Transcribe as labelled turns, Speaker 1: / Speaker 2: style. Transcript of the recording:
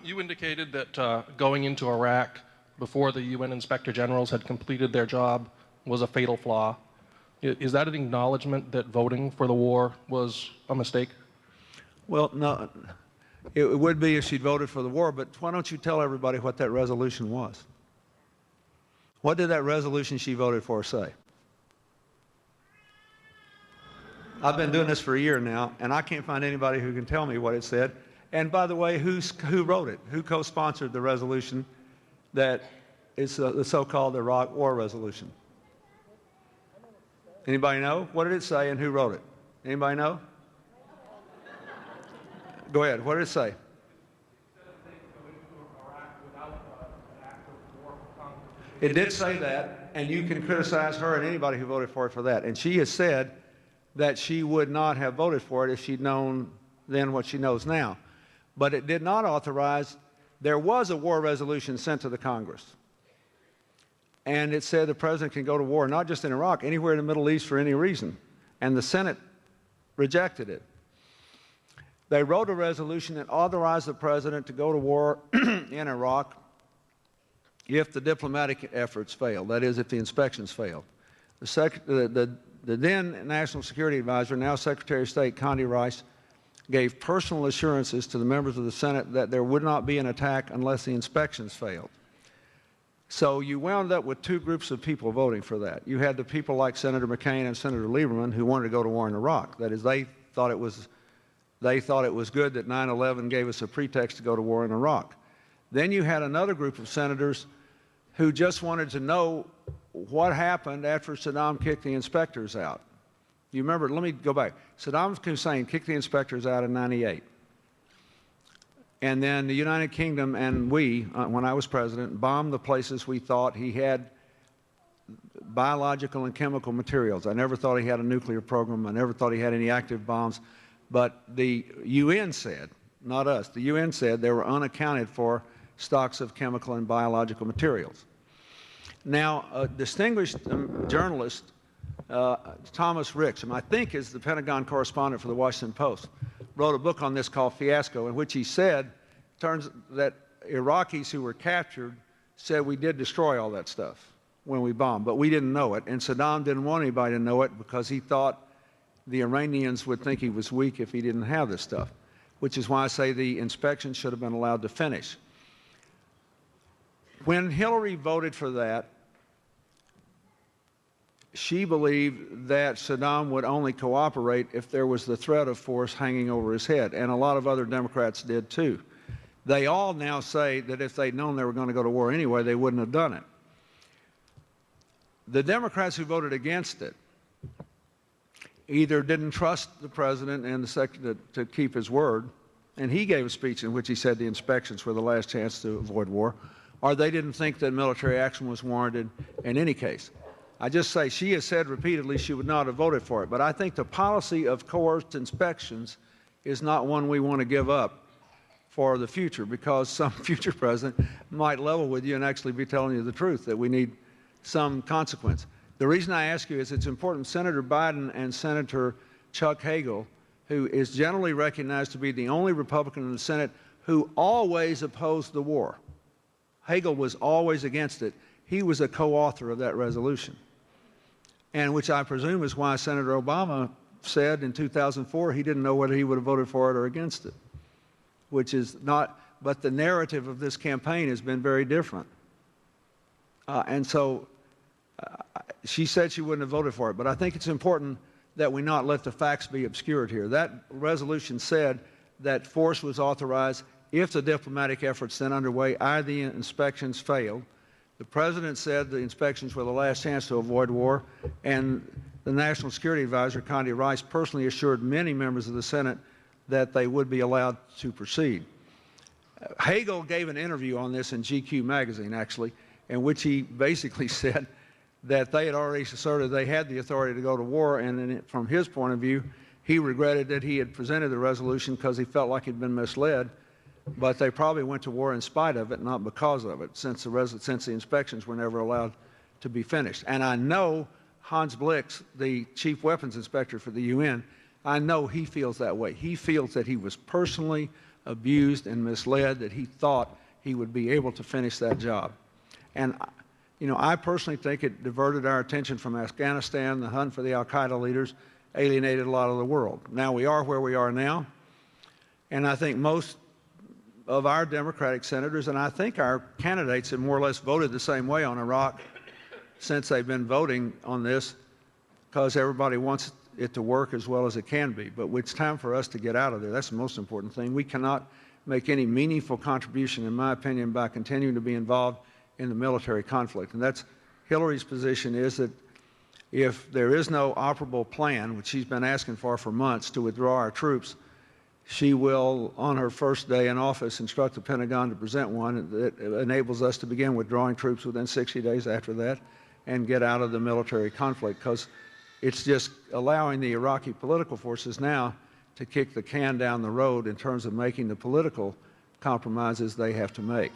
Speaker 1: You indicated that going into Iraq before the UN Inspector Generals had completed their job was a fatal flaw. Is that an acknowledgement that voting for the war was a mistake?
Speaker 2: Well, no, it would be if she'd voted for the war, but why don't you tell everybody what that resolution was? What did that resolution she voted for say? I've been doing this for a year now, and I can't find anybody who can tell me what it said. And by the way, who wrote it? Who co-sponsored the resolution that is the so-called Iraq War resolution? Anybody know? What did it say and who wrote it? Anybody know? Go ahead. What did it say? It did say that, and you can criticize her and anybody who voted for it for that. And she has said that she would not have voted for it if she'd known then what she knows now. But it did not authorize, there was a war resolution sent to the Congress. And it said the president can go to war, not just in Iraq, anywhere in the Middle East for any reason. And the Senate rejected it. They wrote a resolution that authorized the president to go to war in Iraq if the diplomatic efforts failed, that is, if the inspections failed. The then National Security Advisor, now Secretary of State, Condi Rice, gave personal assurances to the members of the Senate that there would not be an attack unless the inspections failed. So you wound up with two groups of people voting for that. You had the people like Senator McCain and Senator Lieberman who wanted to go to war in Iraq. That is, they thought it was good that 9/11 gave us a pretext to go to war in Iraq. Then you had another group of senators who just wanted to know what happened after Saddam kicked the inspectors out. You remember, let me go back. Saddam Hussein kicked the inspectors out in '98. And then the United Kingdom and we, when I was president, bombed the places we thought he had biological and chemical materials. I never thought he had a nuclear program. I never thought he had any active bombs. But the UN said, not us, the UN said there were unaccounted for stocks of chemical and biological materials. Now, a distinguished journalist, Thomas Ricks, whom I think is the Pentagon correspondent for the Washington Post, wrote a book on this called Fiasco, in which he said that Iraqis who were captured said we did destroy all that stuff when we bombed, but we didn't know it. And Saddam didn't want anybody to know it because he thought the Iranians would think he was weak if he didn't have this stuff, which is why I say the inspection should have been allowed to finish. When Hillary voted for that, she believed that Saddam would only cooperate if there was the threat of force hanging over his head, and a lot of other Democrats did too. They all now say that if they'd known they were going to go to war anyway, they wouldn't have done it. The Democrats who voted against it either didn't trust the president and the secretary to keep his word, and he gave a speech in which he said the inspections were the last chance to avoid war, or they didn't think that military action was warranted in any case. I just say she has said repeatedly she would not have voted for it, but I think the policy of coerced inspections is not one we want to give up for the future, because some future president might level with you and actually be telling you the truth, that we need some consequence. The reason I ask you is it's important. Senator Biden and Senator Chuck Hagel, who is generally recognized to be the only Republican in the Senate who always opposed the war. Hagel was always against it. He was a co-author of that resolution, and which I presume is why Senator Obama said in 2004 he didn't know whether he would have voted for it or against it, which is not, but the narrative of this campaign has been very different. And so she said she wouldn't have voted for it, but I think it's important that we not let the facts be obscured here. That resolution said that force was authorized if the diplomatic efforts then underway, either the inspections failed. The president said the inspections were the last chance to avoid war, and the National Security Advisor, Condi Rice, personally assured many members of the Senate that they would be allowed to proceed. Hagel gave an interview on this in GQ magazine, actually, in which he basically said that they had already asserted they had the authority to go to war, and from his point of view, he regretted that he had presented the resolution because he felt like he'd been misled, but they probably went to war in spite of it, not because of it, since the inspections were never allowed to be finished. And I know Hans Blix, the chief weapons inspector for the UN, I know he feels that way. He feels that he was personally abused and misled that he thought he would be able to finish that job. And, I personally think it diverted our attention from Afghanistan, the hunt for the al-Qaeda leaders, alienated a lot of the world. Now we are where we are now, and I think most of our Democratic senators, and I think our candidates have more or less voted the same way on Iraq since they've been voting on this, because everybody wants it to work as well as it can be. But it's time for us to get out of there. That's the most important thing. We cannot make any meaningful contribution, in my opinion, by continuing to be involved in the military conflict. And that's Hillary's position, is that if there is no operable plan, which she's been asking for months, to withdraw our troops, she will, on her first day in office, instruct the Pentagon to present one that enables us to begin withdrawing troops within 60 days after that and get out of the military conflict, because it's just allowing the Iraqi political forces now to kick the can down the road in terms of making the political compromises they have to make.